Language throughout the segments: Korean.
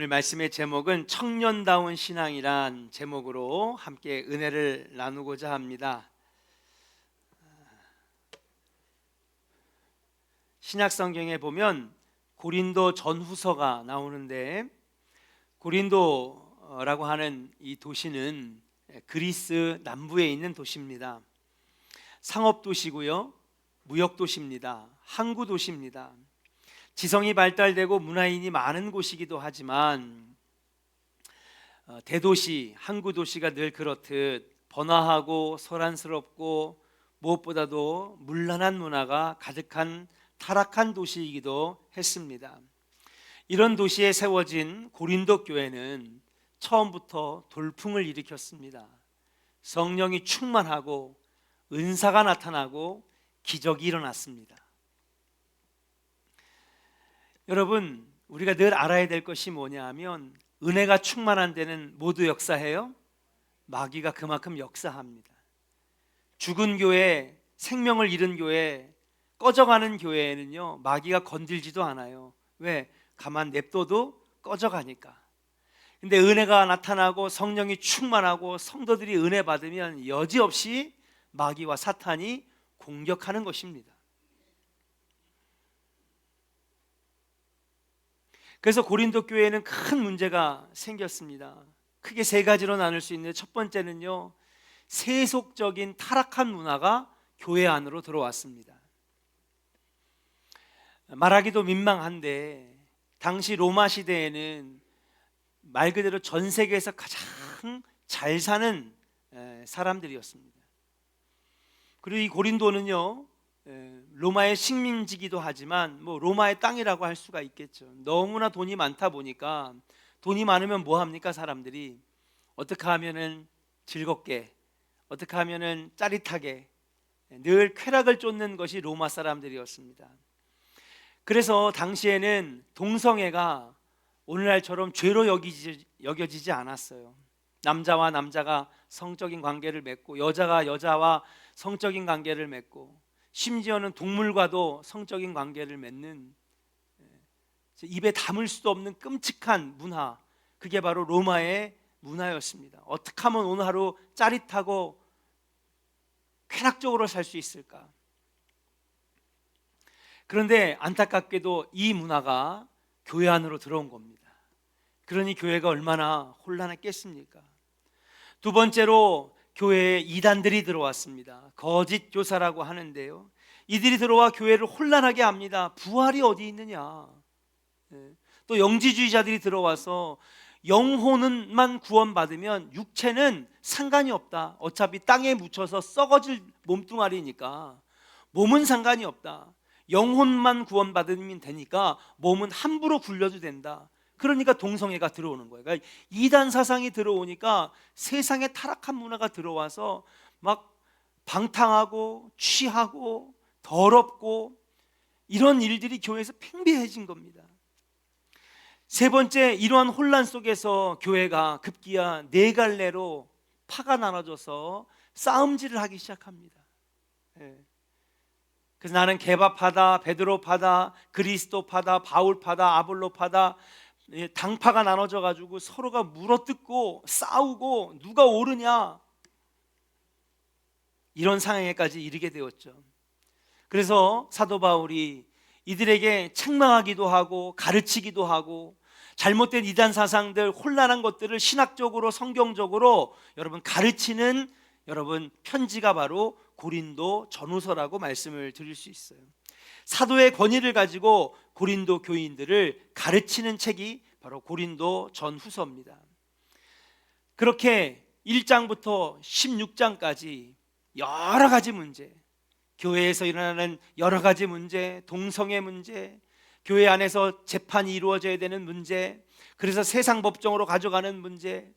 오늘 말씀의 제목은 청년다운 신앙이란 제목으로 함께 은혜를 나누고자 합니다. 신약 성경에 보면 고린도 전후서가 나오는데, 고린도라고 하는 이 도시는 그리스 남부에 있는 도시입니다. 상업 도시고요, 무역 도시입니다. 항구 도시입니다. 지성이 발달되고 문화인이 많은 곳이기도 하지만 대도시, 항구 도시가 늘 그렇듯 번화하고 소란스럽고 무엇보다도 문란한 문화가 가득한 타락한 도시이기도 했습니다. 이런 도시에 세워진 고린도 교회는 처음부터 돌풍을 일으켰습니다. 성령이 충만하고 은사가 나타나고 기적이 일어났습니다. 여러분, 우리가 늘 알아야 될 것이 뭐냐 하면, 은혜가 충만한 데는 모두 역사해요? 마귀가 그만큼 역사합니다. 죽은 교회, 생명을 잃은 교회, 꺼져가는 교회에는요, 마귀가 건들지도 않아요. 왜? 가만 냅둬도 꺼져가니까. 근데 은혜가 나타나고 성령이 충만하고 성도들이 은혜 받으면 여지없이 마귀와 사탄이 공격하는 것입니다. 그래서 고린도 교회에는 큰 문제가 생겼습니다. 크게 세 가지로 나눌 수 있는데, 첫 번째는요, 세속적인 타락한 문화가 교회 안으로 들어왔습니다. 말하기도 민망한데, 당시 로마 시대에는 말 그대로 전 세계에서 가장 잘 사는 사람들이었습니다. 그리고 이 고린도는요, 로마의 식민지기도 하지만 로마의 땅이라고 할 수가 있겠죠. 너무나 돈이 많다 보니까, 돈이 많으면 뭐 합니까? 사람들이 어떻게 하면은 즐겁게, 어떻게 하면은 짜릿하게, 늘 쾌락을 쫓는 것이 로마 사람들이었습니다. 그래서 당시에는 동성애가 오늘날처럼 죄로 여겨지지 않았어요. 남자와 남자가 성적인 관계를 맺고, 여자가 여자와 성적인 관계를 맺고, 심지어는 동물과도 성적인 관계를 맺는, 입에 담을 수도 없는 끔찍한 문화, 그게 바로 로마의 문화였습니다. 어떻게 하면 오늘 하루 짜릿하고 쾌락적으로 살 수 있을까? 그런데 안타깝게도 이 문화가 교회 안으로 들어온 겁니다. 그러니 교회가 얼마나 혼란했겠습니까? 두 번째로 교회에 이단들이 들어왔습니다. 거짓 교사라고 하는데요, 이들이 들어와 교회를 혼란하게 합니다. 부활이 어디 있느냐? 또 영지주의자들이 들어와서 영혼만 구원받으면 육체는 상관이 없다. 어차피 땅에 묻혀서 썩어질 몸뚱아리니까 몸은 상관이 없다. 영혼만 구원받으면 되니까 몸은 함부로 굴려도 된다. 그러니까 동성애가 들어오는 거예요. 그러니까 이단 사상이 들어오니까 세상에 타락한 문화가 들어와서 막 방탕하고 취하고 더럽고 이런 일들이 교회에서 팽배해진 겁니다. 세 번째, 이러한 혼란 속에서 교회가 급기야 네 갈래로 파가 나눠져서 싸움질을 하기 시작합니다. 그래서 나는 개바파다, 베드로파다, 그리스도파다, 바울파다, 아볼로파다, 당파가 나눠져 가지고 서로가 물어뜯고 싸우고 누가 옳으냐, 이런 상황에까지 이르게 되었죠. 그래서 사도 바울이 이들에게 책망하기도 하고 가르치기도 하고, 잘못된 이단 사상들, 혼란한 것들을 신학적으로 성경적으로 여러분 가르치는 편지가 바로 고린도 전후서라고 말씀을 드릴 수 있어요. 사도의 권위를 가지고 고린도 교인들을 가르치는 책이 바로 고린도 전후서입니다. 그렇게 1장부터 16장까지 여러 가지 문제, 교회에서 일어나는 여러 가지 문제, 동성애 문제, 교회 안에서 재판이 이루어져야 되는 문제, 그래서 세상 법정으로 가져가는 문제,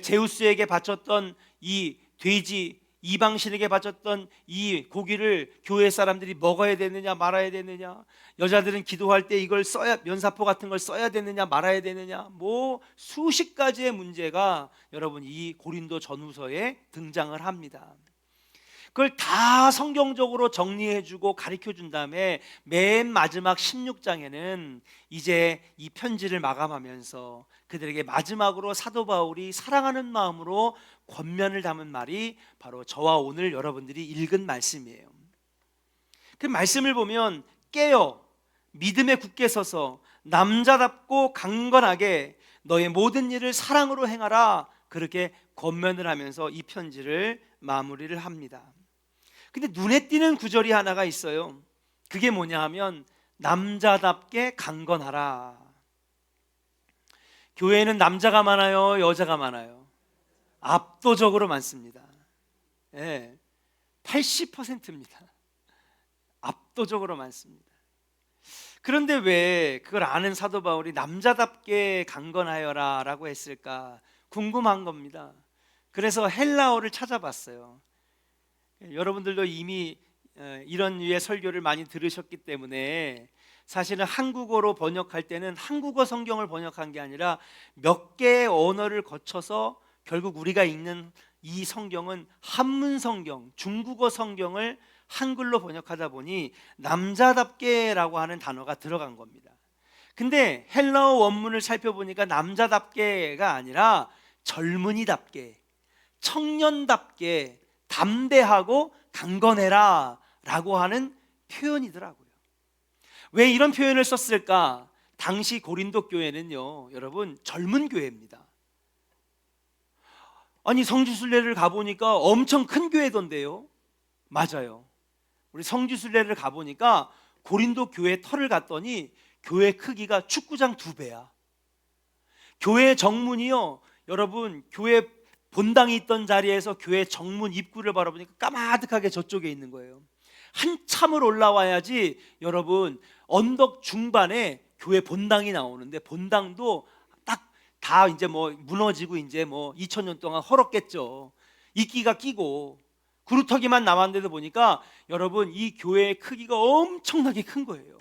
제우스에게 바쳤던 이 돼지, 이방신에게 바쳤던 이 고기를 교회 사람들이 먹어야 되느냐 말아야 되느냐, 여자들은 기도할 때 이걸 면사포 같은 걸 써야 되느냐 말아야 되느냐, 수십 가지의 문제가 여러분 이 고린도 전후서에 등장을 합니다. 그걸 다 성경적으로 정리해주고 가르쳐준 다음에 맨 마지막 16장에는 이제 이 편지를 마감하면서 그들에게 마지막으로 사도 바울이 사랑하는 마음으로 권면을 담은 말이 바로 저와 오늘 여러분들이 읽은 말씀이에요. 그 말씀을 보면 깨어 믿음에 굳게 서서 남자답고 강건하게 너의 모든 일을 사랑으로 행하라, 그렇게 권면을 하면서 이 편지를 마무리를 합니다. 근데 눈에 띄는 구절이 하나가 있어요. 그게 뭐냐 하면 남자답게 강건하라. 교회에는 남자가 많아요, 여자가 많아요? 압도적으로 많습니다. 80%입니다. 압도적으로 많습니다. 그런데 왜 그걸 아는 사도 바울이 남자답게 강건하여라 라고 했을까 궁금한 겁니다. 그래서 헬라어를 찾아봤어요. 여러분들도 이미 이런 류의 설교를 많이 들으셨기 때문에 사실은 한국어로 번역할 때는 한국어 성경을 번역한 게 아니라 몇 개의 언어를 거쳐서 결국 우리가 읽는 이 성경은 한문 성경, 중국어 성경을 한글로 번역하다 보니 남자답게라고 하는 단어가 들어간 겁니다. 근데 헬라어 원문을 살펴보니까 남자답게가 아니라 젊은이답게, 청년답게, 담대하고 강건해라 라고 하는 표현이더라고요. 왜 이런 표현을 썼을까? 당시 고린도 교회는요, 여러분, 젊은 교회입니다. 아니, 성지순례를 가보니까 엄청 큰 교회던데요. 맞아요. 우리 성지순례를 가보니까 고린도 교회 터를 갔더니 교회 크기가 축구장 2배야. 교회 정문이요, 여러분, 교회 본당이 있던 자리에서 교회 정문 입구를 바라보니까 까마득하게 저쪽에 있는 거예요. 한참을 올라와야지 여러분 언덕 중반에 교회 본당이 나오는데, 본당도 딱 다 이제 뭐 무너지고 이제 뭐 2000년 동안 헐었겠죠. 이끼가 끼고 구루터기만 남았는데도 보니까 여러분 이 교회의 크기가 엄청나게 큰 거예요.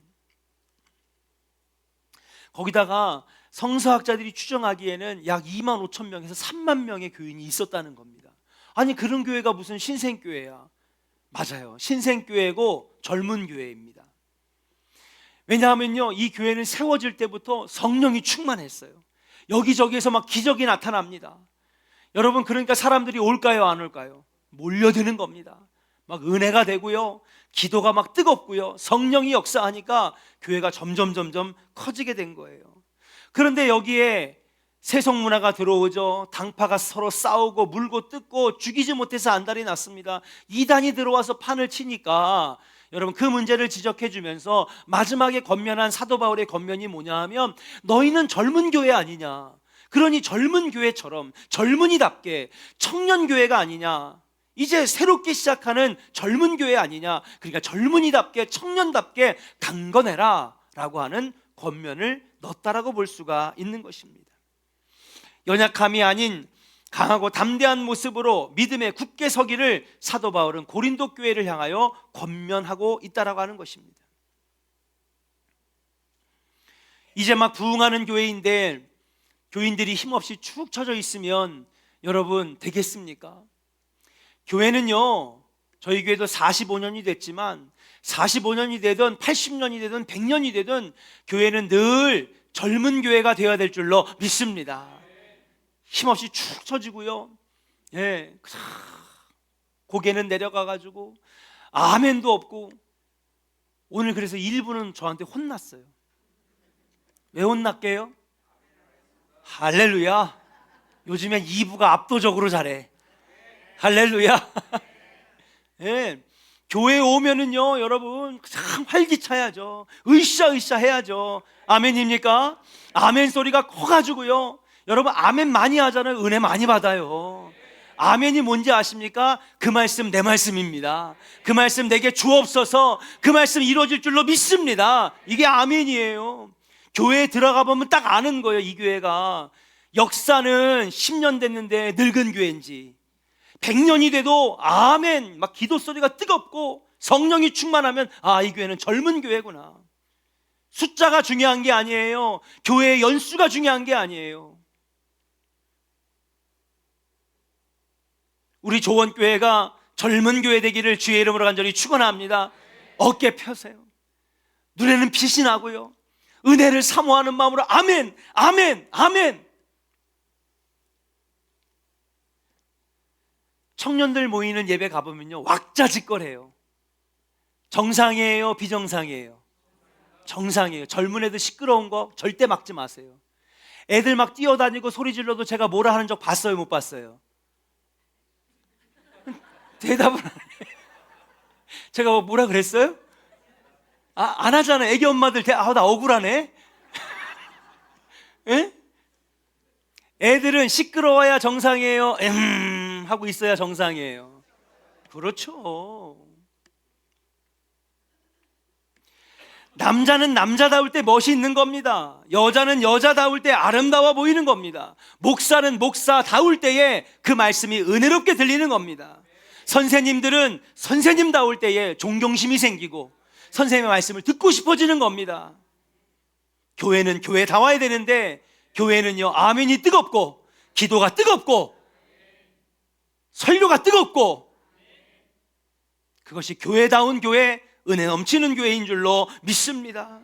거기다가 성서학자들이 추정하기에는 약 2만 5천 명에서 3만 명의 교인이 있었다는 겁니다. 아니, 그런 교회가 무슨 신생교회야? 맞아요, 신생교회고 젊은 교회입니다. 왜냐하면요, 이 교회는 세워질 때부터 성령이 충만했어요. 여기저기에서 막 기적이 나타납니다. 여러분, 그러니까 사람들이 올까요, 안 올까요? 몰려드는 겁니다. 막 은혜가 되고요, 기도가 막 뜨겁고요, 성령이 역사하니까 교회가 점점 커지게 된 거예요. 그런데 여기에 세속 문화가 들어오죠. 당파가 서로 싸우고 물고 뜯고 죽이지 못해서 안달이 났습니다. 이단이 들어와서 판을 치니까 여러분 그 문제를 지적해 주면서 마지막에 권면한 사도 바울의 권면이 뭐냐 하면 너희는 젊은 교회 아니냐, 그러니 젊은 교회처럼 젊은이답게 청년 교회가 아니냐, 이제 새롭게 시작하는 젊은 교회 아니냐, 그러니까 젊은이답게 청년답게 강건해라 라고 하는 권면을 넣었다라고 볼 수가 있는 것입니다. 연약함이 아닌 강하고 담대한 모습으로 믿음에 굳게 서기를 사도 바울은 고린도 교회를 향하여 권면하고 있다라고 하는 것입니다. 이제 막 부흥하는 교회인데 교인들이 힘없이 축 처져 있으면 여러분 되겠습니까? 교회는요, 저희 교회도 45년이 됐지만 45년이 되든 80년이 되든 100년이 되든 교회는 늘 젊은 교회가 되어야 될 줄로 믿습니다. 힘없이 축 처지고요, 고개는 내려가가지고 아멘도 없고. 오늘 그래서 일부는 저한테 혼났어요. 왜 혼났게요? 할렐루야. 요즘엔 2부가 압도적으로 잘해. 할렐루야. 교회에 오면은요, 여러분 참 활기차야죠. 으쌰으쌰 해야죠. 아멘입니까? 아멘 소리가 커가지고요, 여러분 아멘 많이 하잖아요. 은혜 많이 받아요. 아멘이 뭔지 아십니까? 그 말씀 내 말씀입니다. 그 말씀 내게 주옵소서. 그 말씀 이루어질 줄로 믿습니다. 이게 아멘이에요. 교회에 들어가 보면 딱 아는 거예요. 이 교회가 역사는 10년 됐는데 늙은 교회인지, 100년이 돼도 아멘 막 기도 소리가 뜨겁고 성령이 충만하면 아, 이 교회는 젊은 교회구나. 숫자가 중요한 게 아니에요. 교회의 연수가 중요한 게 아니에요. 우리 조원교회가 젊은 교회 되기를 주의 이름으로 간절히 축원합니다. 어깨 펴세요. 눈에는 빛이 나고요, 은혜를 사모하는 마음으로 아멘, 아멘, 아멘. 청년들 모이는 예배 가보면요, 왁자지껄해요. 정상이에요, 비정상이에요? 정상이에요. 젊은 애들 시끄러운 거 절대 막지 마세요. 애들 막 뛰어다니고 소리 질러도 제가 뭐라 하는 적 봤어요, 못 봤어요? 대답을 안 해. 제가 뭐라 그랬어요? 안 하잖아요. 애기 엄마들 나 억울하네. 에? 애들은 시끄러워야 정상이에요, 하고 있어야 정상이에요? 그렇죠. 남자는 남자다울 때 멋이 있는 겁니다. 여자는 여자다울 때 아름다워 보이는 겁니다. 목사는 목사다울 때에 그 말씀이 은혜롭게 들리는 겁니다. 선생님들은 선생님다울 때에 존경심이 생기고 선생님의 말씀을 듣고 싶어지는 겁니다. 교회는 교회다워야 되는데, 교회는요, 아멘이 뜨겁고 기도가 뜨겁고 설교가 뜨겁고, 그것이 교회다운 교회, 은혜 넘치는 교회인 줄로 믿습니다.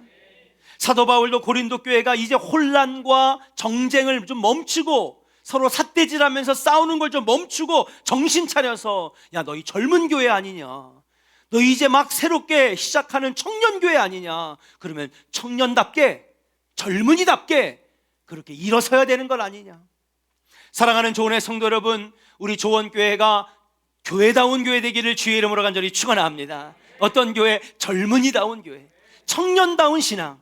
사도 바울도 고린도 교회가 이제 혼란과 정쟁을 좀 멈추고 서로 삿대질하면서 싸우는 걸 좀 멈추고 정신 차려서, 야, 너희 젊은 교회 아니냐, 너희 이제 막 새롭게 시작하는 청년 교회 아니냐, 그러면 청년답게 젊은이답게 그렇게 일어서야 되는 걸 아니냐. 사랑하는 조원의 성도 여러분, 우리 조원교회가 교회다운 교회 되기를 주의 이름으로 간절히 축원합니다. 어떤 교회? 젊은이다운 교회, 청년다운 신앙.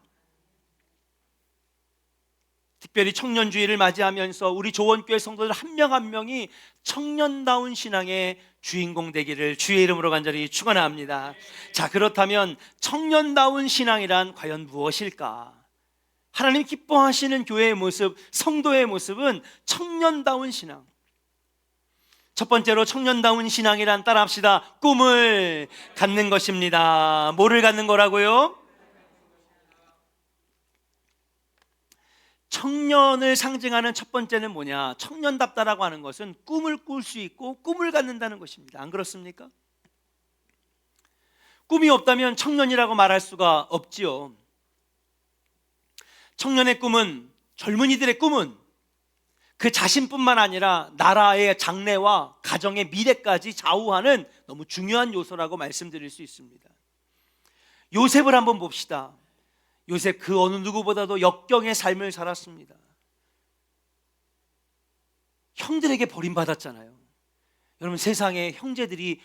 특별히 청년주의를 맞이하면서 우리 조원교회 성도들 한 명 한 명이 청년다운 신앙의 주인공 되기를 주의 이름으로 간절히 축원합니다. 자, 그렇다면 청년다운 신앙이란 과연 무엇일까? 하나님 기뻐하시는 교회의 모습, 성도의 모습은 청년다운 신앙. 첫 번째로 청년다운 신앙이란, 따라합시다, 꿈을 갖는 것입니다. 뭐를 갖는 거라고요? 청년을 상징하는 첫 번째는 뭐냐? 청년답다라고 하는 것은 꿈을 꿀 수 있고 꿈을 갖는다는 것입니다. 안 그렇습니까? 꿈이 없다면 청년이라고 말할 수가 없지요. 청년의 꿈은, 젊은이들의 꿈은 그 자신뿐만 아니라 나라의 장래와 가정의 미래까지 좌우하는 너무 중요한 요소라고 말씀드릴 수 있습니다. 요셉을 한번 봅시다. 요셉 그 어느 누구보다도 역경의 삶을 살았습니다. 형들에게 버림받았잖아요. 여러분, 세상에 형제들이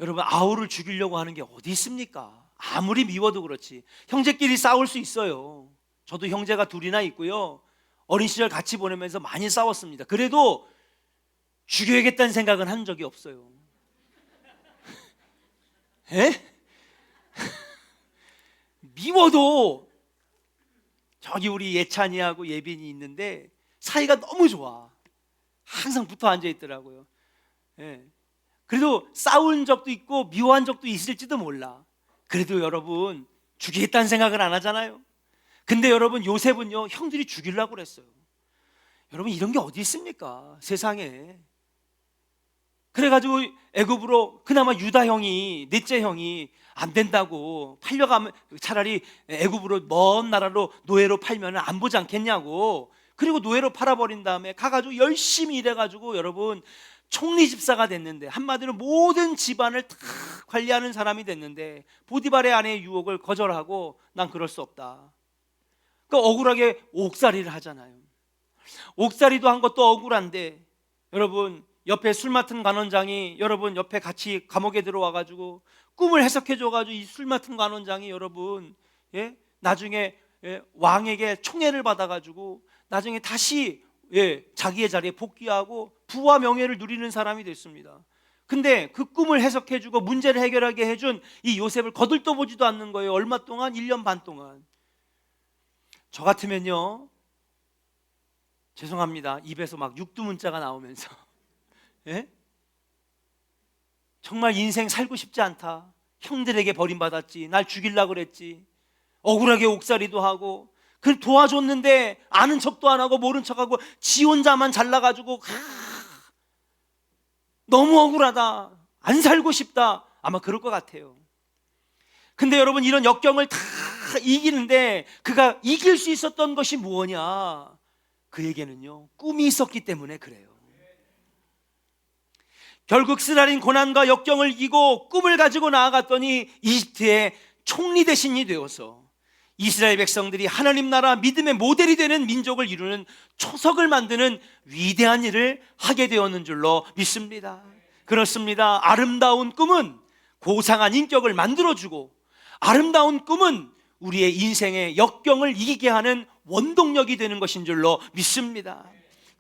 여러분 아우를 죽이려고 하는 게 어디 있습니까? 아무리 미워도 그렇지. 형제끼리 싸울 수 있어요. 저도 형제가 둘이나 있고요, 어린 시절 같이 보내면서 많이 싸웠습니다. 그래도 죽여야겠다는 생각은 한 적이 없어요. 에? 미워도, 저기 우리 예찬이하고 예빈이 있는데 사이가 너무 좋아. 항상 붙어 앉아 있더라고요. 예. 그래도 싸운 적도 있고 미워한 적도 있을지도 몰라. 그래도 여러분 죽이겠다는 생각은 안 하잖아요. 근데 여러분, 요셉은요, 형들이 죽이려고 그랬어요. 여러분, 이런 게 어디 있습니까, 세상에. 그래가지고 애굽으로, 그나마 유다 형이, 넷째 형이 안 된다고 팔려가면 차라리 애굽으로, 먼 나라로 노예로 팔면 안 보지 않겠냐고. 그리고 노예로 팔아버린 다음에 가가지고 열심히 일해가지고 여러분 총리 집사가 됐는데, 한마디로 모든 집안을 다 관리하는 사람이 됐는데, 보디발의 아내의 유혹을 거절하고 난 그럴 수 없다. 그러니까 억울하게 옥살이를 하잖아요. 옥살이도 한 것도 억울한데, 여러분 옆에 술 맡은 관원장이 여러분 옆에 같이 감옥에 들어와가지고 꿈을 해석해줘가지고 이 술 맡은 관원장이 여러분, 나중에 왕에게 총애를 받아가지고 나중에 다시 자기의 자리에 복귀하고 부와 명예를 누리는 사람이 됐습니다. 근데 그 꿈을 해석해주고 문제를 해결하게 해준 이 요셉을 거들떠보지도 않는 거예요. 얼마 동안? 1년 반 동안. 저 같으면요, 죄송합니다, 입에서 막 육두문자가 나오면서 정말 인생 살고 싶지 않다. 형들에게 버림받았지, 날 죽이려고 그랬지, 억울하게 옥살이도 하고, 그걸 도와줬는데 아는 척도 안 하고 모른 척하고 지 혼자만 잘나가지고 너무 억울하다. 안 살고 싶다, 아마 그럴 것 같아요. 근데 여러분, 이런 역경을 다 이기는데 그가 이길 수 있었던 것이 무엇이냐? 그에게는요, 꿈이 있었기 때문에 그래요. 결국 쓰라린 고난과 역경을 이기고 꿈을 가지고 나아갔더니 이집트의 총리 대신이 되어서 이스라엘 백성들이 하나님 나라 믿음의 모델이 되는 민족을 이루는 초석을 만드는 위대한 일을 하게 되었는 줄로 믿습니다. 그렇습니다. 아름다운 꿈은 고상한 인격을 만들어주고, 아름다운 꿈은 우리의 인생의 역경을 이기게 하는 원동력이 되는 것인 줄로 믿습니다.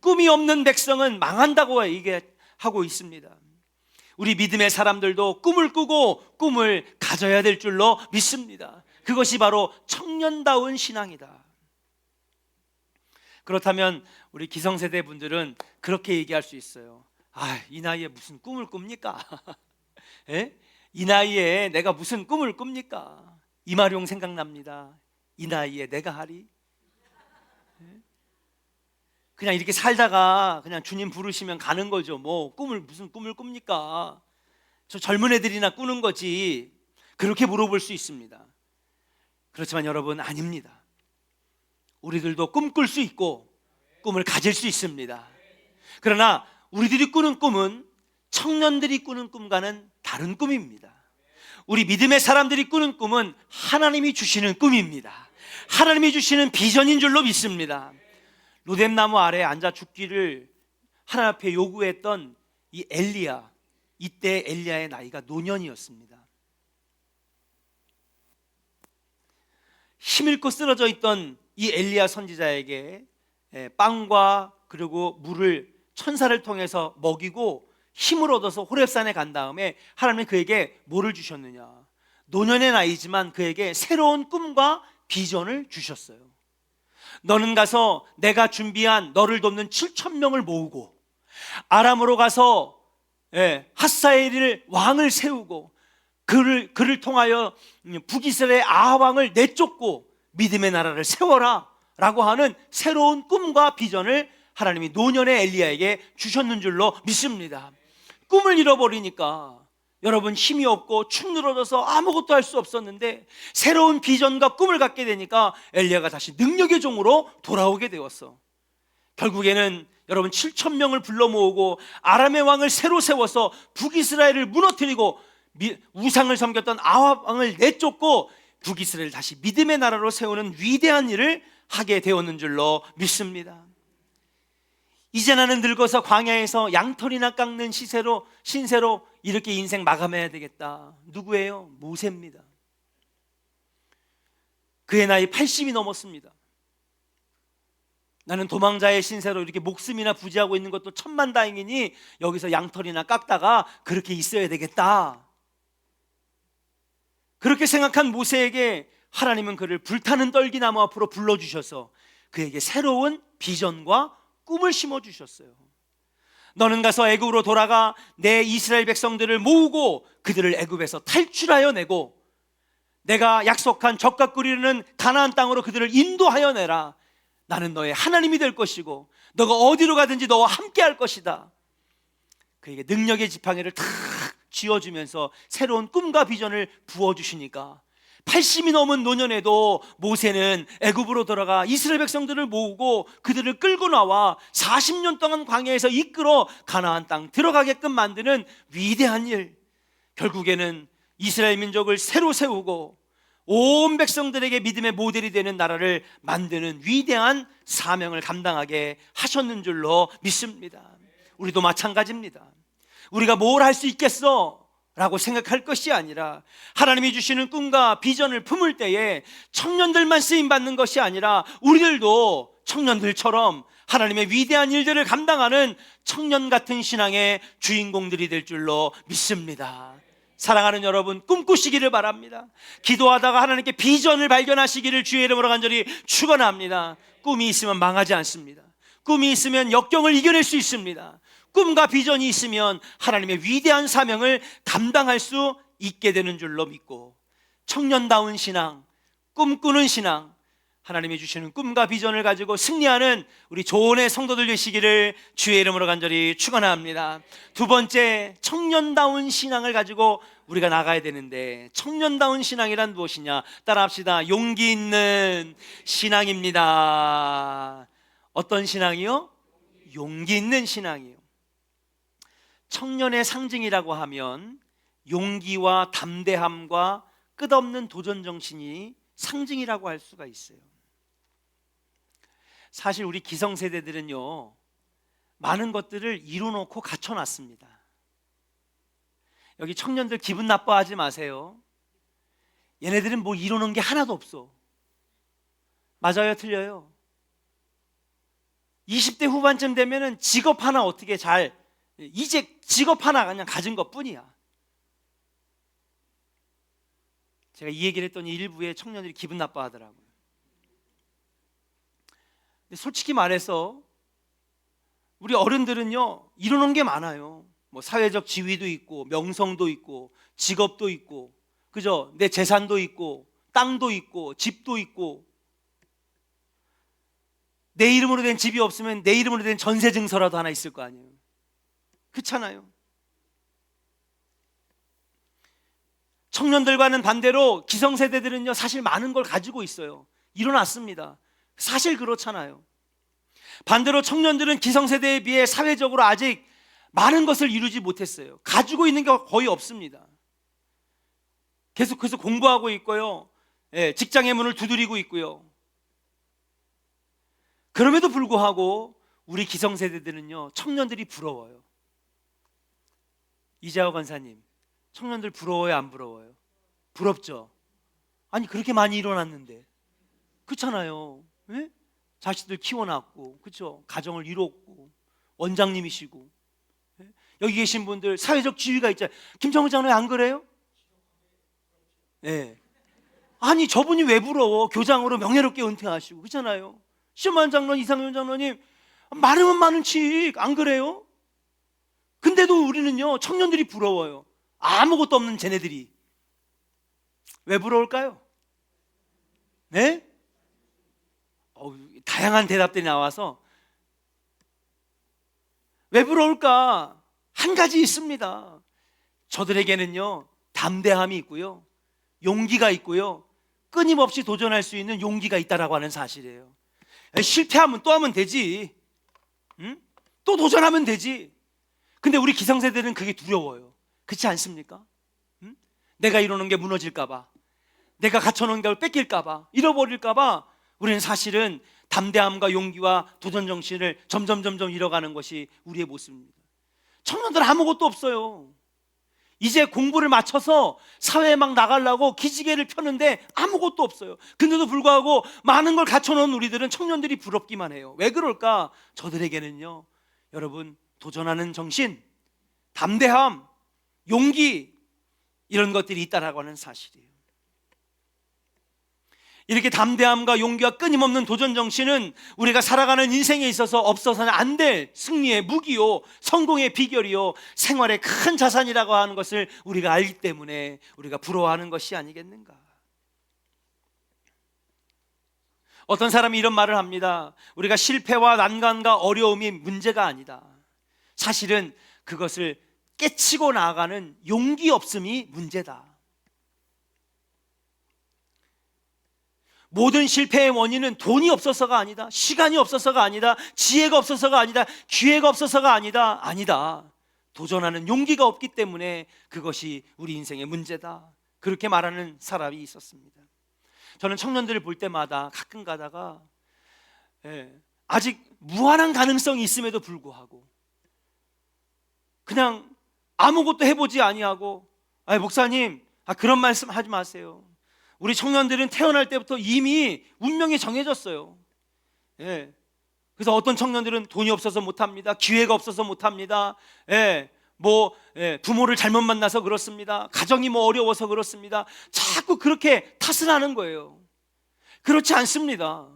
꿈이 없는 백성은 망한다고 얘기하고 있습니다. 우리 믿음의 사람들도 꿈을 꾸고 꿈을 가져야 될 줄로 믿습니다. 그것이 바로 청년다운 신앙이다. 그렇다면 우리 기성세대 분들은 그렇게 얘기할 수 있어요. 이 나이에 무슨 꿈을 꿉니까? 이 나이에 내가 무슨 꿈을 꿉니까? 이마룡 생각납니다. 이 나이에 내가 하리? 그냥 이렇게 살다가 그냥 주님 부르시면 가는 거죠. 뭐 무슨 꿈을 꿉니까? 저 젊은 애들이나 꾸는 거지. 그렇게 물어볼 수 있습니다. 그렇지만 여러분, 아닙니다. 우리들도 꿈꿀 수 있고 꿈을 가질 수 있습니다. 그러나 우리들이 꾸는 꿈은 청년들이 꾸는 꿈과는 다른 꿈입니다. 우리 믿음의 사람들이 꾸는 꿈은 하나님이 주시는 꿈입니다. 하나님이 주시는 비전인 줄로 믿습니다. 로뎀나무 아래에 앉아 죽기를 하나님 앞에 요구했던 이 엘리야, 이때 엘리야의 나이가 노년이었습니다. 힘잃고 쓰러져 있던 이 엘리야 선지자에게 빵과 그리고 물을 천사를 통해서 먹이고 힘을 얻어서 호렙산에 간 다음에 하나님이 그에게 뭐를 주셨느냐? 노년의 나이지만 그에게 새로운 꿈과 비전을 주셨어요. 너는 가서 내가 준비한 너를 돕는 7,000명을 모으고 아람으로 가서 핫사엘을 왕을 세우고 그를 통하여 북이스라엘 아하 왕을 내쫓고 믿음의 나라를 세워라 라고 하는 새로운 꿈과 비전을 하나님이 노년의 엘리야에게 주셨는 줄로 믿습니다. 꿈을 잃어버리니까 여러분, 힘이 없고 축 늘어져서 아무것도 할 수 없었는데 새로운 비전과 꿈을 갖게 되니까 엘리야가 다시 능력의 종으로 돌아오게 되었어. 결국에는 여러분 7,000명을 불러 모으고 아람의 왕을 새로 세워서 북이스라엘을 무너뜨리고 우상을 섬겼던 아합 왕을 내쫓고 북이스라엘을 다시 믿음의 나라로 세우는 위대한 일을 하게 되었는 줄로 믿습니다. 이제 나는 늙어서 광야에서 양털이나 깎는 신세로 이렇게 인생 마감해야 되겠다. 누구예요? 모세입니다. 그의 나이 80이 넘었습니다. 나는 도망자의 신세로 이렇게 목숨이나 부지하고 있는 것도 천만다행이니 여기서 양털이나 깎다가 그렇게 있어야 되겠다. 그렇게 생각한 모세에게 하나님은 그를 불타는 떨기나무 앞으로 불러주셔서 그에게 새로운 비전과 꿈을 심어주셨어요. 너는 가서 애굽으로 돌아가 내 이스라엘 백성들을 모으고 그들을 애굽에서 탈출하여 내고 내가 약속한 젖과 꿀이르는 가나안 땅으로 그들을 인도하여 내라. 나는 너의 하나님이 될 것이고 너가 어디로 가든지 너와 함께 할 것이다. 그에게 능력의 지팡이를 탁 쥐어주면서 새로운 꿈과 비전을 부어주시니까 80이 넘은 노년에도 모세는 애굽으로 들어가 이스라엘 백성들을 모으고 그들을 끌고 나와 40년 동안 광야에서 이끌어 가나안 땅 들어가게끔 만드는 위대한 일, 결국에는 이스라엘 민족을 새로 세우고 온 백성들에게 믿음의 모델이 되는 나라를 만드는 위대한 사명을 감당하게 하셨는 줄로 믿습니다. 우리도 마찬가지입니다. 우리가 뭘 할 수 있겠어? 라고 생각할 것이 아니라 하나님이 주시는 꿈과 비전을 품을 때에 청년들만 쓰임받는 것이 아니라 우리들도 청년들처럼 하나님의 위대한 일들을 감당하는 청년 같은 신앙의 주인공들이 될 줄로 믿습니다. 사랑하는 여러분, 꿈꾸시기를 바랍니다. 기도하다가 하나님께 비전을 발견하시기를 주의 이름으로 간절히 축원합니다. 꿈이 있으면 망하지 않습니다. 꿈이 있으면 역경을 이겨낼 수 있습니다. 꿈과 비전이 있으면 하나님의 위대한 사명을 감당할 수 있게 되는 줄로 믿고 청년다운 신앙, 꿈꾸는 신앙, 하나님이 주시는 꿈과 비전을 가지고 승리하는 우리 조언의 성도들 되시기를 주의 이름으로 간절히 축원합니다. 두 번째, 청년다운 신앙을 가지고 우리가 나가야 되는데, 청년다운 신앙이란 무엇이냐? 따라합시다. 용기 있는 신앙입니다. 어떤 신앙이요? 용기 있는 신앙이요. 청년의 상징이라고 하면 용기와 담대함과 끝없는 도전 정신이 상징이라고 할 수가 있어요. 사실 우리 기성세대들은요, 많은 것들을 이루놓고 갖춰놨습니다. 여기 청년들 기분 나빠하지 마세요. 얘네들은 뭐 이루는 게 하나도 없어. 맞아요, 틀려요? 20대 후반쯤 되면은 직업 하나 어떻게 이제 직업 하나 그냥 가진 것 뿐이야. 제가 이 얘기를 했더니 일부의 청년들이 기분 나빠하더라고요. 근데 솔직히 말해서 우리 어른들은요, 이루는 게 많아요. 뭐 사회적 지위도 있고, 명성도 있고, 직업도 있고, 그죠? 내 재산도 있고, 땅도 있고, 집도 있고. 내 이름으로 된 집이 없으면 내 이름으로 된 전세 증서라도 하나 있을 거 아니에요. 그렇잖아요. 청년들과는 반대로 기성세대들은요, 사실 많은 걸 가지고 있어요. 일어났습니다. 사실 그렇잖아요. 반대로 청년들은 기성세대에 비해 사회적으로 아직 많은 것을 이루지 못했어요. 가지고 있는 게 거의 없습니다. 계속해서 공부하고 있고요, 직장의 문을 두드리고 있고요. 그럼에도 불구하고 우리 기성세대들은요, 청년들이 부러워요. 이재화 권사님, 청년들 부러워요, 안 부러워요? 부럽죠? 아니, 그렇게 많이 일어났는데. 그렇잖아요. 네? 자식들 키워놨고, 그렇죠? 가정을 이뤘고, 원장님이시고, 네? 여기 계신 분들 사회적 지위가 있잖아요. 김정은 장로님 안 그래요? 네. 아니, 저분이 왜 부러워? 교장으로 명예롭게 은퇴하시고, 그렇잖아요. 시험한 장로님, 이상현 장로님 많으면 많은지, 안 그래요? 근데도 우리는요, 청년들이 부러워요. 아무것도 없는 쟤네들이. 왜 부러울까요? 네? 다양한 대답들이 나와서 왜 부러울까? 한 가지 있습니다. 저들에게는요, 담대함이 있고요, 용기가 있고요, 끊임없이 도전할 수 있는 용기가 있다라고 하는 사실이에요. 실패하면 또 하면 되지. 응? 또 도전하면 되지. 근데 우리 기성세대는 그게 두려워요. 그렇지 않습니까? 응? 내가 이루는 게 무너질까 봐, 내가 갖춰놓은 걸 뺏길까 봐, 잃어버릴까 봐 우리는 사실은 담대함과 용기와 도전 정신을 점점 잃어가는 것이 우리의 모습입니다. 청년들 아무것도 없어요. 이제 공부를 마쳐서 사회에 막 나가려고 기지개를 펴는데 아무것도 없어요. 근데도 불구하고 많은 걸 갖춰놓은 우리들은 청년들이 부럽기만 해요. 왜 그럴까? 저들에게는요, 여러분, 도전하는 정신, 담대함, 용기, 이런 것들이 있다라고 하는 사실이에요. 이렇게 담대함과 용기와 끊임없는 도전 정신은 우리가 살아가는 인생에 있어서 없어서는 안 될 승리의 무기요, 성공의 비결이요, 생활의 큰 자산이라고 하는 것을 우리가 알기 때문에 우리가 부러워하는 것이 아니겠는가. 어떤 사람이 이런 말을 합니다. 우리가 실패와 난관과 어려움이 문제가 아니다. 사실은 그것을 깨치고 나아가는 용기 없음이 문제다. 모든 실패의 원인은 돈이 없어서가 아니다, 시간이 없어서가 아니다, 지혜가 없어서가 아니다, 기회가 없어서가 아니다. 도전하는 용기가 없기 때문에 그것이 우리 인생의 문제다. 그렇게 말하는 사람이 있었습니다. 저는 청년들을 볼 때마다 가끔 가다가 아직 무한한 가능성이 있음에도 불구하고 그냥 아무것도 해보지 아니하고, 목사님, 그런 말씀 하지 마세요. 우리 청년들은 태어날 때부터 이미 운명이 정해졌어요. 그래서 어떤 청년들은 돈이 없어서 못합니다, 기회가 없어서 못합니다, 부모를 잘못 만나서 그렇습니다, 가정이 어려워서 그렇습니다. 자꾸 그렇게 탓을 하는 거예요. 그렇지 않습니다.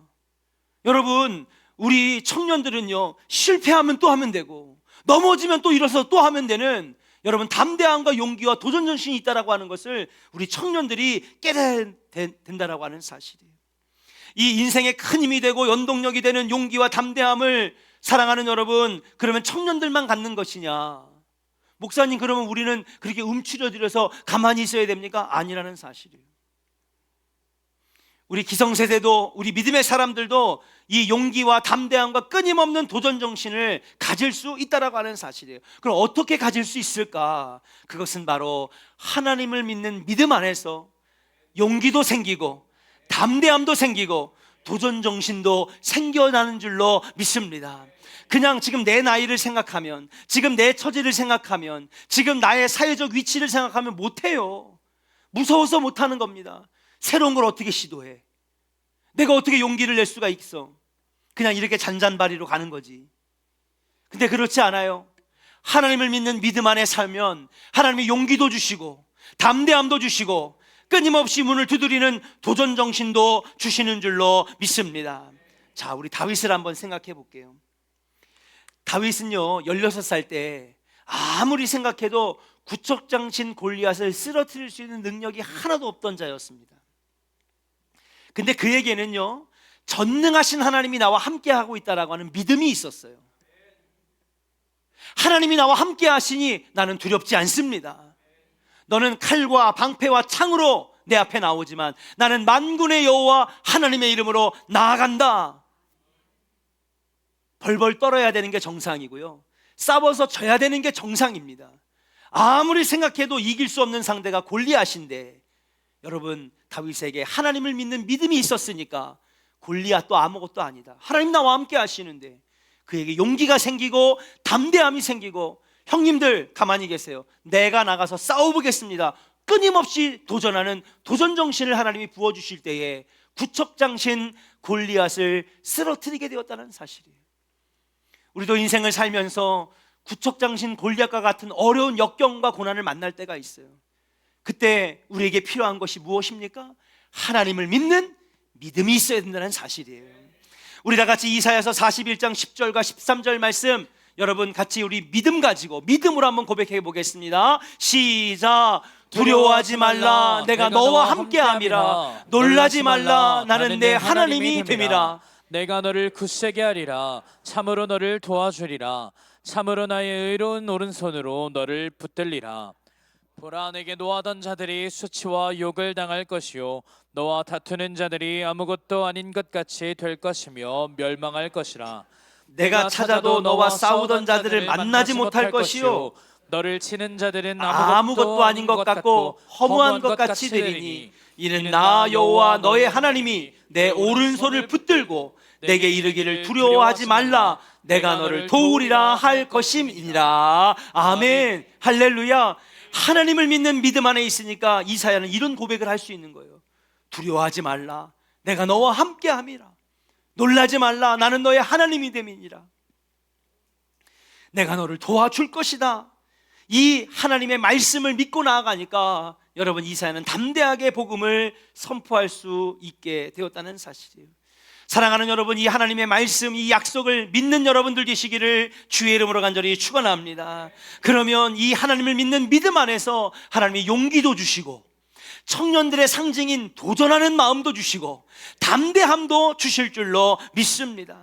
여러분, 우리 청년들은요, 실패하면 또 하면 되고, 넘어지면 또 일어서 또 하면 되는, 여러분, 담대함과 용기와 도전 정신이 있다라고 하는 것을 우리 청년들이 깨달아야 된다라고 하는 사실이에요. 이 인생의 큰 힘이 되고 연동력이 되는 용기와 담대함을 사랑하는 여러분, 그러면 청년들만 갖는 것이냐? 목사님, 그러면 우리는 그렇게 움츠러들어서 가만히 있어야 됩니까? 아니라는 사실이에요. 우리 기성세대도, 우리 믿음의 사람들도 이 용기와 담대함과 끊임없는 도전 정신을 가질 수 있다라고 하는 사실이에요. 그럼 어떻게 가질 수 있을까? 그것은 바로 하나님을 믿는 믿음 안에서 용기도 생기고 담대함도 생기고 도전 정신도 생겨나는 줄로 믿습니다. 그냥 지금 내 나이를 생각하면, 지금 내 처지를 생각하면, 지금 나의 사회적 위치를 생각하면 못해요. 무서워서 못하는 겁니다. 새로운 걸 어떻게 시도해? 내가 어떻게 용기를 낼 수가 있어? 그냥 이렇게 잔잔바리로 가는 거지. 근데 그렇지 않아요. 하나님을 믿는 믿음 안에 살면 하나님이 용기도 주시고 담대함도 주시고 끊임없이 문을 두드리는 도전 정신도 주시는 줄로 믿습니다. 자, 우리 다윗을 한번 생각해 볼게요. 다윗은요, 16살 때 아무리 생각해도 구척장신 골리앗을 쓰러뜨릴 수 있는 능력이 하나도 없던 자였습니다. 근데 그에게는요, 전능하신 하나님이 나와 함께 하고 있다라고 하는 믿음이 있었어요. 하나님이 나와 함께 하시니 나는 두렵지 않습니다. 너는 칼과 방패와 창으로 내 앞에 나오지만 나는 만군의 여호와 하나님의 이름으로 나아간다. 벌벌 떨어야 되는 게 정상이고요, 싸워서 져야 되는 게 정상입니다. 아무리 생각해도 이길 수 없는 상대가 골리앗인데, 여러분, 다윗에게 하나님을 믿는 믿음이 있었으니까 골리앗도 아무것도 아니다. 하나님 나와 함께 하시는데 그에게 용기가 생기고 담대함이 생기고, 형님들 가만히 계세요, 내가 나가서 싸워보겠습니다. 끊임없이 도전하는 도전 정신을 하나님이 부어주실 때에 구척장신 골리앗을 쓰러뜨리게 되었다는 사실이에요. 우리도 인생을 살면서 구척장신 골리앗과 같은 어려운 역경과 고난을 만날 때가 있어요. 그때 우리에게 필요한 것이 무엇입니까? 하나님을 믿는 믿음이 있어야 된다는 사실이에요. 우리 다 같이 이사야서 41장 10절과 13절 말씀, 여러분 같이 우리 믿음 가지고 믿음으로 한번 고백해 보겠습니다. 시작. 두려워하지 말라, 내가 너와 함께함이라. 놀라지 말라, 나는 내 하나님이 됨이라. 내가 너를 굳세게 하리라. 참으로 너를 도와주리라. 참으로 나의 의로운 오른손으로 너를 붙들리라. 보라, 내게 노하던 자들이 수치와 욕을 당할 것이요, 너와 다투는 자들이 아무것도 아닌 것 같이 될 것이며 멸망할 것이라. 내가 찾아도 너와 싸우던 자들을 만나지 못할 것이요, 너를 치는 자들은 아무것도 아닌 것 같고 허무한 것 같이 되리니, 이는 나 여호와 너의 하나님이 내 오른손을 붙들고 내게 이르기를 두려워하지 말라, 내가 너를 도우리라 할 것임이니라. 아멘, 할렐루야. 하나님을 믿는 믿음 안에 있으니까 이사야는 이런 고백을 할 수 있는 거예요. 두려워하지 말라, 내가 너와 함께함이라. 놀라지 말라, 나는 너의 하나님이 됨이니라. 내가 너를 도와줄 것이다. 이 하나님의 말씀을 믿고 나아가니까 여러분, 이사야는 담대하게 복음을 선포할 수 있게 되었다는 사실이에요. 사랑하는 여러분, 이 하나님의 말씀, 이 약속을 믿는 여러분들 되시기를 주의 이름으로 간절히 축원합니다. 그러면 이 하나님을 믿는 믿음 안에서 하나님이 용기도 주시고 청년들의 상징인 도전하는 마음도 주시고 담대함도 주실 줄로 믿습니다.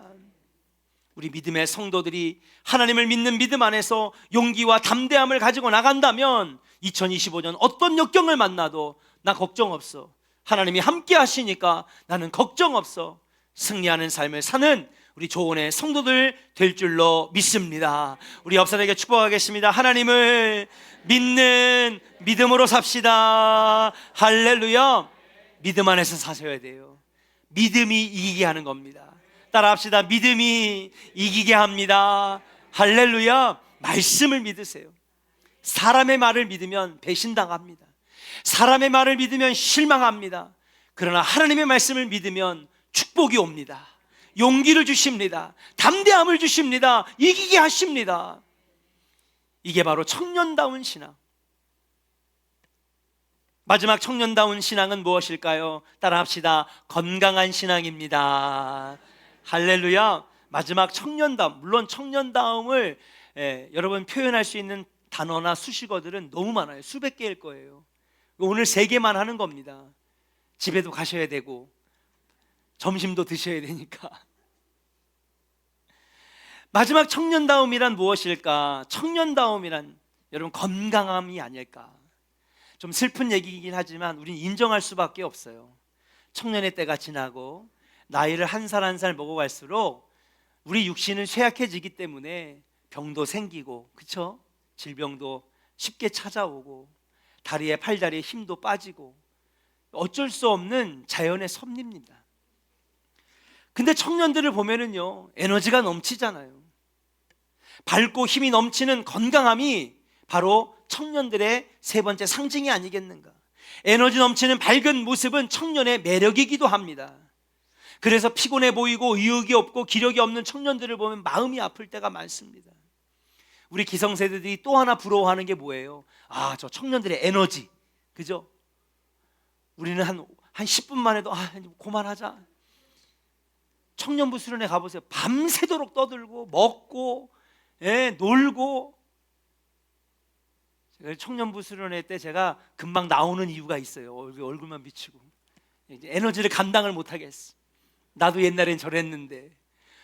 우리 믿음의 성도들이 하나님을 믿는 믿음 안에서 용기와 담대함을 가지고 나간다면 2025년 어떤 역경을 만나도 나 걱정 없어, 하나님이 함께 하시니까 나는 걱정 없어, 승리하는 삶을 사는 우리 조언의 성도들 될 줄로 믿습니다. 우리 옆 사람에게 축복하겠습니다. 하나님을 믿는 믿음으로 삽시다. 할렐루야. 믿음 안에서 사셔야 돼요. 믿음이 이기게 하는 겁니다. 따라합시다. 믿음이 이기게 합니다. 할렐루야. 말씀을 믿으세요. 사람의 말을 믿으면 배신당합니다. 사람의 말을 믿으면 실망합니다. 그러나 하나님의 말씀을 믿으면 축복이 옵니다. 용기를 주십니다. 담대함을 주십니다. 이기게 하십니다. 이게 바로 청년다운 신앙. 마지막 청년다운 신앙은 무엇일까요? 따라합시다. 건강한 신앙입니다. 할렐루야. 마지막 청년다움, 물론 청년다움을 여러분 표현할 수 있는 단어나 수식어들은 너무 많아요. 수백 개일 거예요. 오늘 3개만 하는 겁니다. 집에도 가셔야 되고 점심도 드셔야 되니까. 마지막 청년다움이란 무엇일까? 청년다움이란 여러분 건강함이 아닐까? 좀 슬픈 얘기이긴 하지만 우린 인정할 수밖에 없어요. 청년의 때가 지나고 나이를 한 살 한 살 먹어갈수록 우리 육신은 쇠약해지기 때문에 병도 생기고, 그쵸? 질병도 쉽게 찾아오고, 다리에 팔다리에 힘도 빠지고, 어쩔 수 없는 자연의 섭리입니다. 근데 청년들을 보면은요, 에너지가 넘치잖아요. 밝고 힘이 넘치는 건강함이 바로 청년들의 세 번째 상징이 아니겠는가? 에너지 넘치는 밝은 모습은 청년의 매력이기도 합니다. 그래서 피곤해 보이고 의욕이 없고 기력이 없는 청년들을 보면 마음이 아플 때가 많습니다. 우리 기성세대들이 또 하나 부러워하는 게 뭐예요? 아, 저 청년들의 에너지, 그죠? 우리는 한 10분만 해도 그만하자. 청년부 수련회 가보세요. 밤새도록 떠들고 먹고, 놀고. 청년부 수련회 때 제가 금방 나오는 이유가 있어요. 얼굴만 비치고 이제 에너지를 감당을 못하겠어. 나도 옛날엔 저랬는데.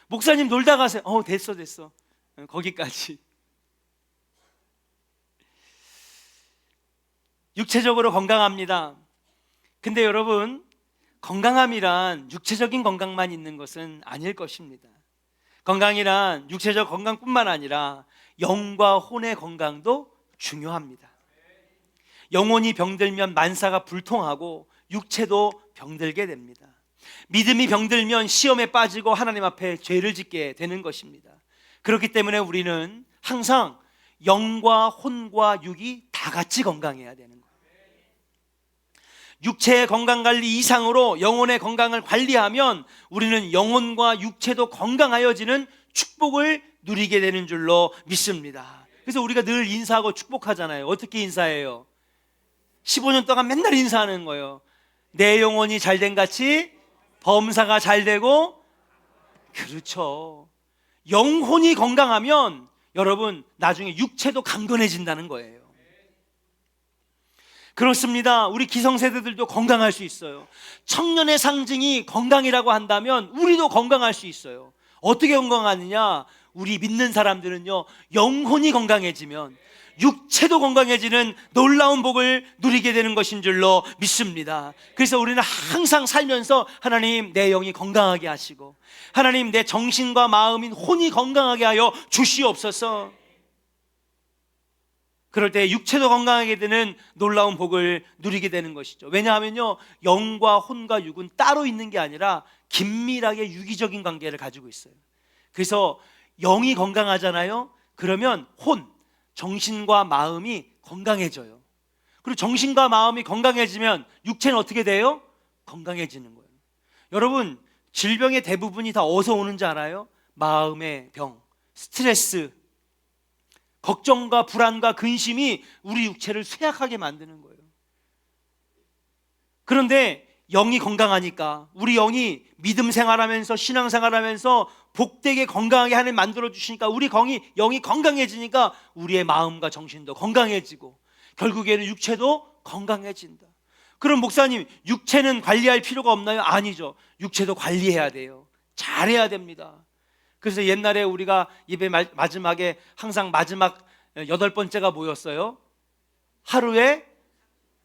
목사님 놀다 가세요. 됐어. 거기까지. 육체적으로 건강합니다. 근데 여러분, 건강함이란 육체적인 건강만 있는 것은 아닐 것입니다. 건강이란 육체적 건강뿐만 아니라 영과 혼의 건강도 중요합니다. 영혼이 병들면 만사가 불통하고 육체도 병들게 됩니다. 믿음이 병들면 시험에 빠지고 하나님 앞에 죄를 짓게 되는 것입니다. 그렇기 때문에 우리는 항상 영과 혼과 육이 다 같이 건강해야 되는 거예요. 육체의 건강관리 이상으로 영혼의 건강을 관리하면 우리는 영혼과 육체도 건강하여지는 축복을 누리게 되는 줄로 믿습니다. 그래서 우리가 늘 인사하고 축복하잖아요. 어떻게 인사해요? 15년 동안 맨날 인사하는 거예요. 내 영혼이 잘된 같이 범사가 잘되고. 그렇죠. 영혼이 건강하면 여러분 나중에 육체도 강건해진다는 거예요. 그렇습니다. 우리 기성세대들도 건강할 수 있어요. 청년의 상징이 건강이라고 한다면 우리도 건강할 수 있어요. 어떻게 건강하느냐? 우리 믿는 사람들은요, 영혼이 건강해지면 육체도 건강해지는 놀라운 복을 누리게 되는 것인 줄로 믿습니다. 그래서 우리는 항상 살면서 하나님 내 영이 건강하게 하시고, 하나님 내 정신과 마음인 혼이 건강하게 하여 주시옵소서. 그럴 때 육체도 건강하게 되는 놀라운 복을 누리게 되는 것이죠. 왜냐하면요, 영과 혼과 육은 따로 있는 게 아니라 긴밀하게 유기적인 관계를 가지고 있어요. 그래서 영이 건강하잖아요. 그러면 혼, 정신과 마음이 건강해져요. 그리고 정신과 마음이 건강해지면 육체는 어떻게 돼요? 건강해지는 거예요. 여러분, 질병의 대부분이 다 어디서 오는지 알아요? 마음의 병, 스트레스, 걱정과 불안과 근심이 우리 육체를 쇠약하게 만드는 거예요. 그런데 영이 건강하니까, 우리 영이 믿음 생활하면서 신앙 생활하면서 복되게 건강하게 하나님 만들어 주시니까, 우리 영이 건강해지니까 우리의 마음과 정신도 건강해지고 결국에는 육체도 건강해진다. 그럼 목사님, 육체는 관리할 필요가 없나요? 아니죠. 육체도 관리해야 돼요. 잘해야 됩니다. 그래서 옛날에 우리가 예배 마지막에 항상 마지막 8번째가 뭐였어요? 하루에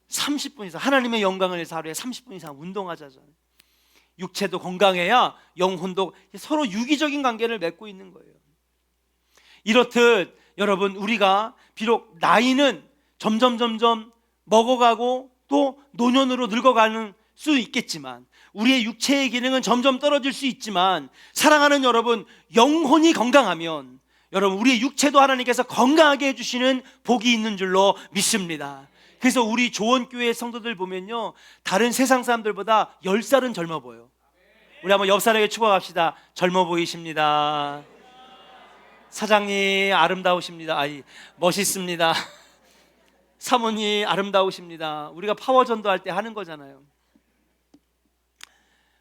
30분 이상, 하나님의 영광을 위해서 하루에 30분 이상 운동하자잖아요. 육체도 건강해야 영혼도 서로 유기적인 관계를 맺고 있는 거예요. 이렇듯 여러분, 우리가 비록 나이는 점점 먹어가고 또 노년으로 늙어가는 수 있겠지만, 우리의 육체의 기능은 점점 떨어질 수 있지만, 사랑하는 여러분, 영혼이 건강하면 여러분 우리의 육체도 하나님께서 건강하게 해주시는 복이 있는 줄로 믿습니다. 그래서 우리 조원교회 성도들 보면요, 다른 세상 사람들보다 10살은 젊어 보여요. 우리 한번 옆 사람에게 축복합시다. 젊어 보이십니다. 사장님 아름다우십니다. 멋있습니다. 사모님 아름다우십니다. 우리가 파워전도 할 때 하는 거잖아요.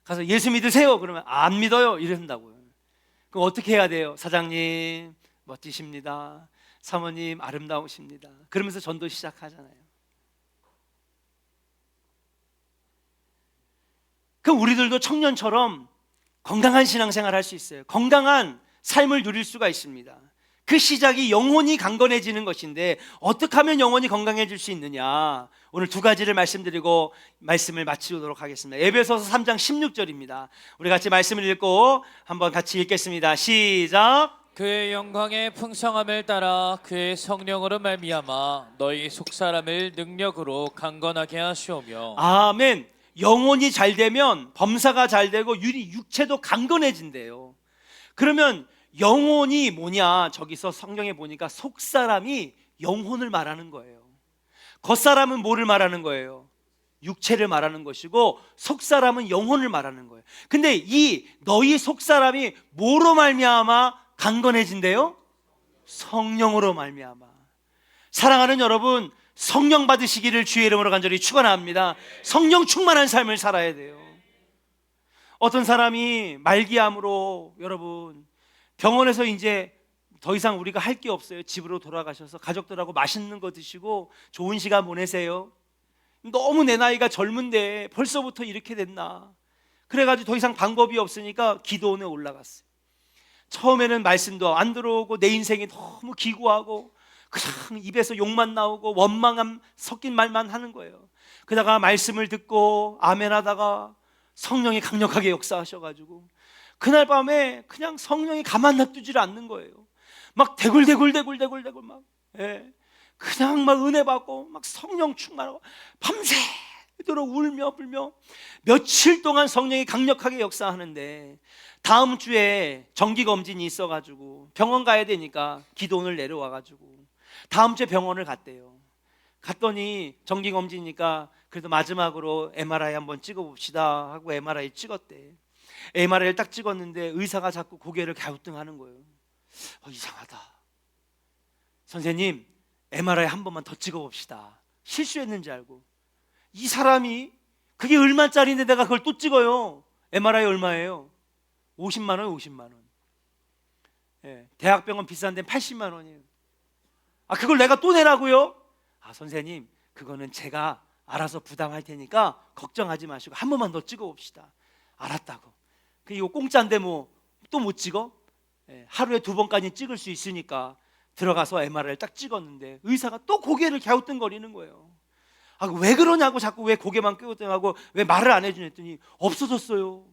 가서 예수 믿으세요. 그러면 안 믿어요. 이런다고요. 그럼 어떻게 해야 돼요? 사장님 멋지십니다. 사모님 아름다우십니다. 그러면서 전도 시작하잖아요. 그럼 우리들도 청년처럼 건강한 신앙생활 할 수 있어요. 건강한 삶을 누릴 수가 있습니다. 그 시작이 영혼이 강건해지는 것인데 어떻게 하면 영혼이 건강해질 수 있느냐, 오늘 두 가지를 말씀드리고 말씀을 마치도록 하겠습니다. 에베소서 3장 16절입니다. 우리 같이 말씀을 읽고 한번 같이 읽겠습니다. 시작. 그의 영광의 풍성함을 따라 그의 성령으로 말미암아 너희 속사람을 능력으로 강건하게 하시오며. 아멘. 영혼이 잘 되면 범사가 잘 되고 육체도 강건해진대요. 그러면 영혼이 뭐냐? 저기서 성경에 보니까 속사람이 영혼을 말하는 거예요. 겉사람은 뭐를 말하는 거예요? 육체를 말하는 것이고 속사람은 영혼을 말하는 거예요. 근데 이 너희 속사람이 뭐로 말미암아 강건해진대요? 성령으로 말미암아. 사랑하는 여러분, 성령 받으시기를 주의 이름으로 간절히 축원합니다. 성령 충만한 삶을 살아야 돼요. 어떤 사람이 말기암으로 여러분 병원에서 이제 더 이상 우리가 할 게 없어요. 집으로 돌아가셔서 가족들하고 맛있는 거 드시고 좋은 시간 보내세요. 너무 내 나이가 젊은데 벌써부터 이렇게 됐나. 그래가지고 더 이상 방법이 없으니까 기도원에 올라갔어요. 처음에는 말씀도 안 들어오고 내 인생이 너무 기구하고 그냥 입에서 욕만 나오고 원망함 섞인 말만 하는 거예요. 그러다가 말씀을 듣고 아멘 하다가 성령이 강력하게 역사하셔가지고 그날 밤에 그냥 성령이 가만 놔두질 않는 거예요. 막 대굴대굴 막, 예. 그냥 막 은혜 받고 막 성령 충만하고 밤새도록 울며 불며 며칠 동안 성령이 강력하게 역사하는데 다음 주에 정기검진이 있어가지고 병원 가야 되니까 기도원을 내려와가지고 다음 주에 병원을 갔대요. 갔더니 정기검진이니까 그래도 마지막으로 MRI 한번 찍어봅시다 하고 MRI 찍었대. MRI를 딱 찍었는데 의사가 자꾸 고개를 갸우뚱하는 거예요. 이상하다. 선생님, MRI 한 번만 더 찍어봅시다. 실수했는지 알고. 이 사람이 그게 얼마짜리인데 내가 그걸 또 찍어요. MRI 얼마예요? 50만 원, 50만 원. 예, 대학병원 비싼 데는 80만 원이에요. 그걸 내가 또 내라고요? 선생님, 그거는 제가 알아서 부담할 테니까 걱정하지 마시고 한 번만 더 찍어봅시다. 알았다고. 이거 공짜인데 뭐 또 못 찍어? 하루에 2번까지 찍을 수 있으니까 들어가서 MRI를 딱 찍었는데 의사가 또 고개를 갸우뚱거리는 거예요. 왜 그러냐고, 자꾸 왜 고개만 갸우뚱하고 왜 말을 안 해주냐 했더니 없어졌어요.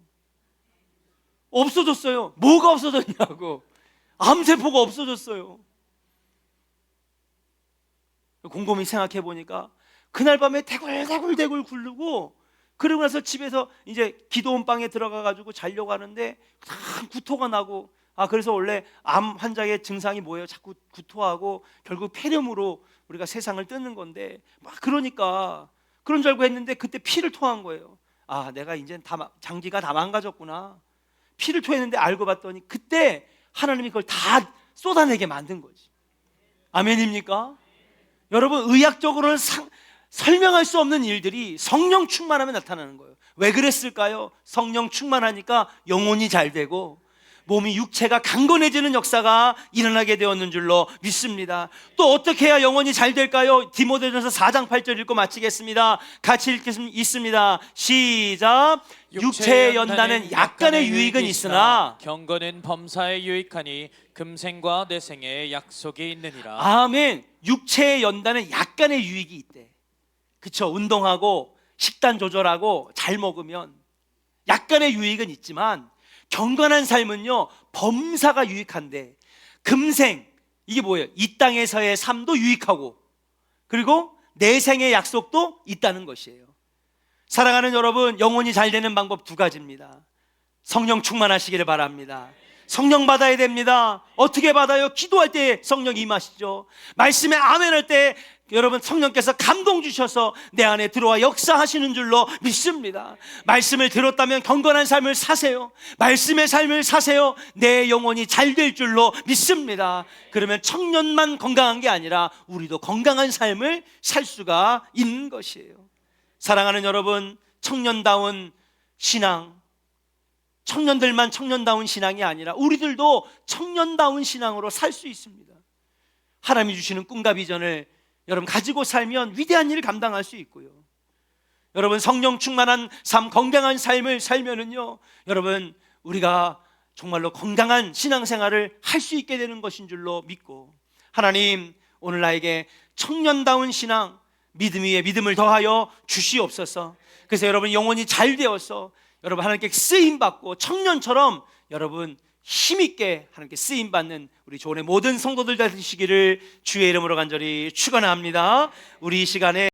뭐가 없어졌냐고. 암세포가 없어졌어요. 곰곰이 생각해 보니까 그날 밤에 대굴대굴 굴르고 그러고 나서 집에서 이제 기도원 방에 들어가가지고 자려고 하는데 참 구토가 나고, 그래서 원래 암 환자의 증상이 뭐예요? 자꾸 구토하고 결국 폐렴으로 우리가 세상을 뜯는 건데 막 그러니까 그런 줄 알고 했는데 그때 피를 토한 거예요. 내가 이제 장기가 다 망가졌구나. 피를 토했는데 알고 봤더니 그때 하나님이 그걸 다 쏟아내게 만든 거지. 아멘입니까? 여러분, 의학적으로는 설명할 수 없는 일들이 성령 충만하면 나타나는 거예요. 왜 그랬을까요? 성령 충만하니까 영혼이 잘 되고 몸이, 육체가 강건해지는 역사가 일어나게 되었는 줄로 믿습니다. 또 어떻게 해야 영혼이 잘 될까요? 디모데전서 4장 8절 읽고 마치겠습니다. 같이 읽겠습니다. 시작. 육체의 연단은 약간의 유익은 있으나 경건은 범사에 유익하니 금생과 내생에 약속이 있느니라. 아멘. 육체의 연단은 약간의 유익이 있대. 그쵸? 운동하고 식단 조절하고 잘 먹으면 약간의 유익은 있지만 경건한 삶은요 범사가 유익한데, 금생, 이게 뭐예요? 이 땅에서의 삶도 유익하고 그리고 내생의 약속도 있다는 것이에요. 사랑하는 여러분, 영혼이 잘 되는 방법 2가지입니다. 성령 충만하시기를 바랍니다. 성령 받아야 됩니다. 어떻게 받아요? 기도할 때 성령 임하시죠. 말씀에 아멘 할 때 여러분 성령께서 감동 주셔서 내 안에 들어와 역사하시는 줄로 믿습니다. 말씀을 들었다면 경건한 삶을 사세요. 말씀의 삶을 사세요. 내 영혼이 잘 될 줄로 믿습니다. 그러면 청년만 건강한 게 아니라 우리도 건강한 삶을 살 수가 있는 것이에요. 사랑하는 여러분, 청년다운 신앙, 청년들만 청년다운 신앙이 아니라 우리들도 청년다운 신앙으로 살 수 있습니다. 하나님이 주시는 꿈과 비전을 여러분 가지고 살면 위대한 일을 감당할 수 있고요. 여러분 성령 충만한 삶, 건강한 삶을 살면은요, 여러분 우리가 정말로 건강한 신앙생활을 할 수 있게 되는 것인 줄로 믿고, 하나님 오늘 나에게 청년다운 신앙, 믿음 위에 믿음을 더하여 주시옵소서. 그래서 여러분 영혼이 잘 되어서 여러분 하나님께 쓰임받고 청년처럼 여러분 힘있게 하나님께 쓰임받는 우리 조원의 모든 성도들 되시기를 주의 이름으로 간절히 축원합니다. 우리 이 시간에